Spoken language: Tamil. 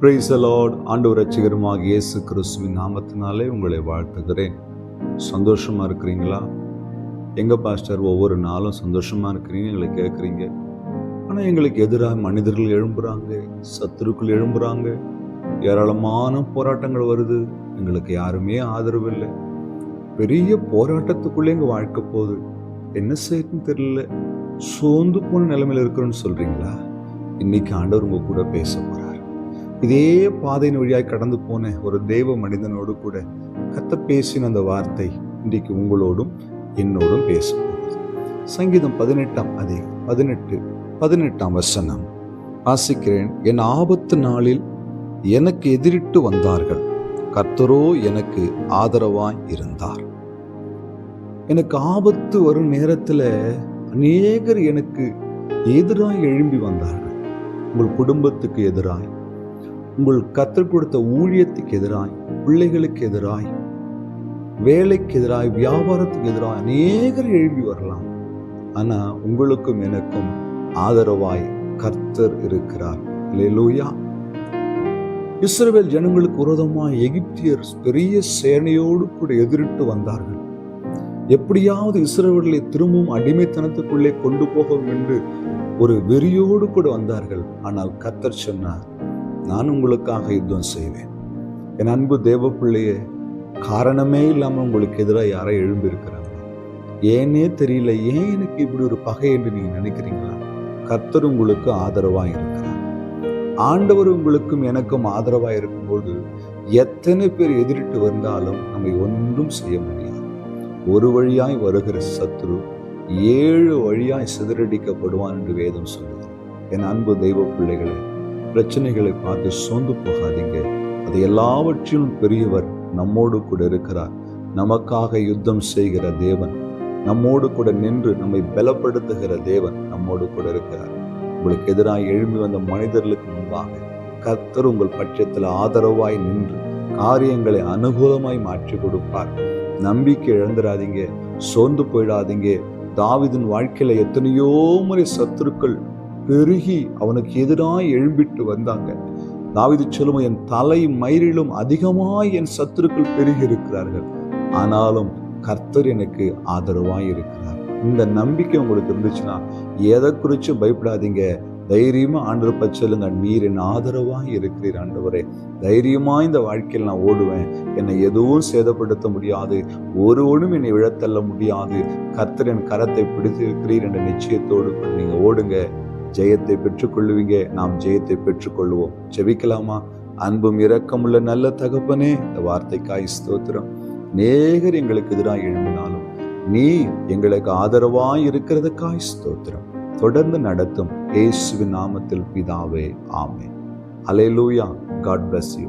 Praise the Lord. ஆண்டவர் ரட்சகருமாக இயேசு கிறிஸ்துவின் நாமத்தினாலே உங்களை வாழ்த்துகிறேன். சந்தோஷமா இருக்கிறீங்களா? எங்க பாஸ்டர் ஒவ்வொரு நாளும் சந்தோஷமா இருக்கிறீங்க எங்களை கேட்குறீங்க. ஆனால் எங்களுக்கு எதிராக மனிதர்கள் எழும்புறாங்க, சத்துருக்கள் எழும்புறாங்க, ஏராளமான போராட்டங்கள் வருது, எங்களுக்கு யாருமே ஆதரவு இல்லை. பெரிய போராட்டத்துக்குள்ளே எங்கள் வாழ்க்கை போகுது, என்ன செய்யணும்னு தெரியல, சோர்ந்து போன நிலைமையில் இருக்கிறோன்னு சொல்றீங்களா? இன்னைக்கு ஆண்டவர் உங்க கூட பேச போறார். இதே பாதையின் வழியாய் கடந்து போன ஒரு தெய்வ மனிதனோடு கூட கர்த்தர் பேசின அந்த வார்த்தை இன்றைக்கு உங்களோடும் என்னோடும் பேசும்போது சங்கீதம் 18 வசனம் வாசிக்கிறேன். என் ஆபத்து நாளில் எனக்கு எதிரிட்டு வந்தார்கள், கர்த்தரோ எனக்கு ஆதரவாய் இருந்தார். எனக்கு ஆபத்து வரும் நேரத்தில் அநேகர் எனக்கு எதிராய் எழும்பி வந்தார்கள். உங்கள் குடும்பத்துக்கு எதிராய், உங்கள் கர்த்தர் கொடுத்த ஊழியத்துக்கு எதிராய், பிள்ளைகளுக்கு எதிராய், வேலைக்கு எதிராய், வியாபாரத்துக்கு எதிராய் அநேகர் எழும்பி வரலாம். ஆனா உங்களுக்கும் எனக்கும் ஆதரவாய் கர்த்தர் இருக்கிறார். அல்லேலூயா. இஸ்ரவேல் ஜனங்களுக்கு விரோதமாய் எகிப்தியர் பெரிய சேனையோடு கூட எதிரிட்டு வந்தார்கள். எப்படியாவது இஸ்ரவேலை திரும்பவும் அடிமைத்தனத்துக்குள்ளே கொண்டு போகும் என்று ஒரு வெறியோடு கூட வந்தார்கள். ஆனால் கர்த்தர் சொன்னார், நான் உங்களுக்காக யுத்தம் செய்வேன். என் அன்பு தேவ பிள்ளையே, காரணமே இல்லாமல் உங்களுக்கு எதிராக யாரை எழும்பி இருக்கிறாங்க, ஏனே தெரியல, ஏன் எனக்கு இப்படி ஒரு பகை என்று நீங்க நினைக்கிறீங்களா? கர்த்தர் உங்களுக்கு ஆதரவாக இருக்கிறார். ஆண்டவர் உங்களுக்கும் எனக்கும் ஆதரவாக இருக்கும்போது எத்தனை பேர் எதிரிட்டு வந்தாலும் நம்மை ஒன்றும் செய்ய முடியாது. ஒரு வழியாய் வருகிற சத்துரு 7 வழியாய் சிதறடிக்கப்படுவான் என்று வேதம் சொல்லுது. என் அன்பு தெய்வ பிள்ளைகளே, பிரச்சனைகளை பார்த்து சோர்ந்து போகாதீங்க. அது எல்லாவற்றிலும் பெரியவர் நம்மோடு கூட இருக்கிறார். நமக்காக யுத்தம் செய்கிற தேவன், நம்மோடு கூட நின்று நம்மை பலப்படுத்துகிற தேவன் நம்மோடு கூட இருக்கிறார். உங்களுக்கு எதிராக எழும்பி வந்த மனிதர்களுக்கு முன்பாக கர்த்தர் உங்கள் பட்சத்தில் ஆதரவாய் நின்று காரியங்களை அனுகூலமாய் மாற்றி கொடுப்பார். நம்பிக்கை இழந்துடாதீங்க, சோர்ந்து போயிடாதீங்க. தாவீதின் வாழ்க்கையில எத்தனையோ முறை சத்துருக்கள் பெருகி அவனுக்கு எதிராய் எழும்பிட்டு வந்தாங்க. தாவீது சொல்லும், என் தலை மயிரிலும் அதிகமாய் என் சத்துருக்கள் பெருகி இருக்கிறார்கள், ஆனாலும் கர்த்தர் எனக்கு ஆதரவாய் இருக்கிறார். இந்த நம்பிக்கை உங்களுக்கு இருந்துச்சுன்னா எதை குறித்து பயப்படாதீங்க. தைரியமா ஆண்டவர் பற்றி சொல்லுங்க, நீர் என் ஆதரவாய் இருக்கிறீர் ஆண்டவரே. தைரியமா இந்த வாழ்க்கையில் நான் ஓடுவேன், என்னை எதுவும் சேதப்படுத்த முடியாது, ஒருவனும் என்னை விழத்தள்ள முடியாது, கர்த்தர் என் கரத்தை பிடித்திருக்கிறீர் என்ற நிச்சயத்தோடு நீங்க ஓடுங்க, ஜெயத்தை பெற்றுக்கொள்ளுவீங்க. நாம் ஜெயத்தை பெற்றுக்கொள்வோம். ஜெபிக்கலாமா? அன்பும் இரக்கமுள்ள நல்ல தகப்பனே, இந்த வார்த்தைக்காய் ஸ்தோத்திரம். அநேகர் எங்களுக்கு எதிராக எழும்பினாலும் நீ எங்களுக்கு ஆதரவாய் இருக்கிறதுக்காய் ஸ்தோத்திரம். தொடர்ந்து நடத்தும் இயேசுவின் நாமத்தில் பிதாவே, ஆமென். அல்லேலூயா. God bless you.